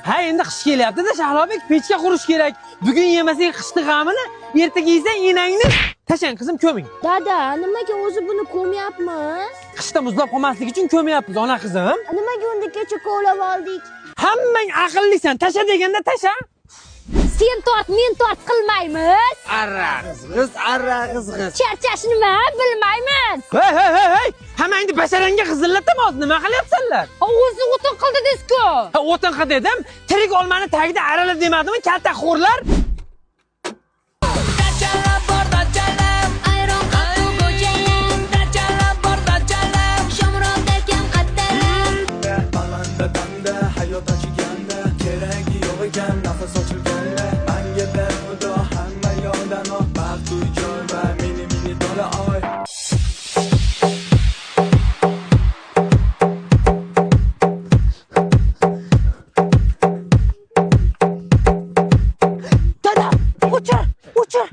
Ha, endi qish kelyapti-da, Shahrobek, pechka qurish kerak. Bugun yemasang qishni g'amini, ertaga yesang enangni tashang qizim ko'ming. Dada, nimaga o'zi buni ko'myapmiz? Qishda muzlab qolmasligi uchun ko'myapmiz, ona qizim. Nimaga unda kecha kovlab oldik? Hammang aqllisan, tasha deganda tasha. Sen tort, men tort qilmaymiz. Arra qizg'iz. Charchash nima bilmaymiz. Hey. Hammangni basharangga qizillatamiz, nima qilyapsanlar? O'zi o'tin qildi desku. Ha, o'tin qil dedim. Tirik olmani tagida aralab demadimmi, katta xo'rlar?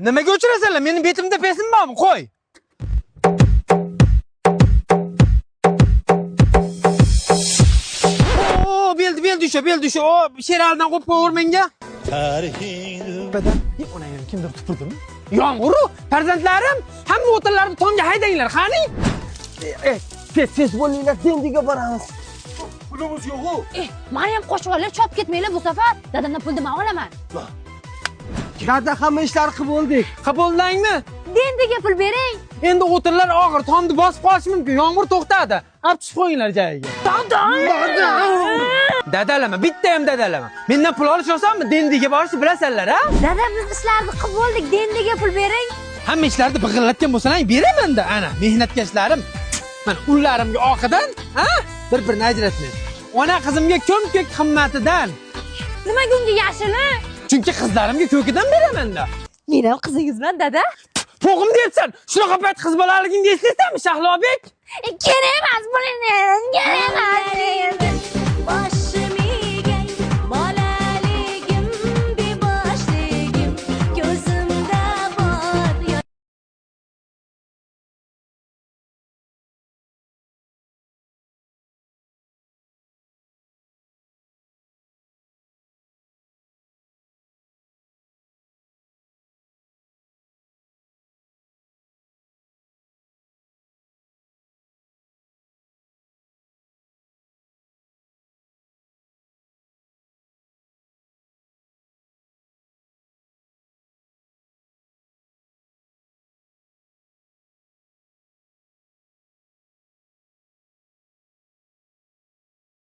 Nimaga o'chirasanlar? Mening betimda pesim bormi? Qo'y. Bel düşe. O Sheraldan qo'yib qo'yvermenga. Ona yana kimdir tupurdimi? Yomg'ir, farzandlarim, hamma o'tinlarni tomga haydanglar, qani? Tez bo'linglar, dendiga boramiz. Pulimiz yo'q-ku. Maryam qo'shqo'llar chop ketmanglar bu safar. Dadamdan pulni men olaman. Dada, hamma ishlarni qilib bo'ldik. Qabuldangmi? Dendiga pul bering. Endi o'tinlar og'ir, tomni bosib qolishi mumkin. Yomg'ir to'xtadi. Olib chiqib qo'yinglar joyiga. Dadalama, bitta ham dadalama. Mendan pul olish osonmi? Dendiga borishni bilasanlar, ha? Dada, biz ishlarni qilib bo'ldik. Dendiga pul bering. Hamma ishlarni big'illatgan bo'lsang, beraman-da, ana, mehnatkashlarım. Mana ullarimga oqidan, ha? Bir-birini ajratmaydi. Ona qizimga ko'm-ko'k qimmatidan. Nimaga unga yashili? Chunki qizlarimga ko'kidan beraman-da. Men ham qizingizman, dada. To'g'im deyapsan. Shunaqa payt qiz bolaligingni eslaysanmi, Shahlobek? Kerak emas,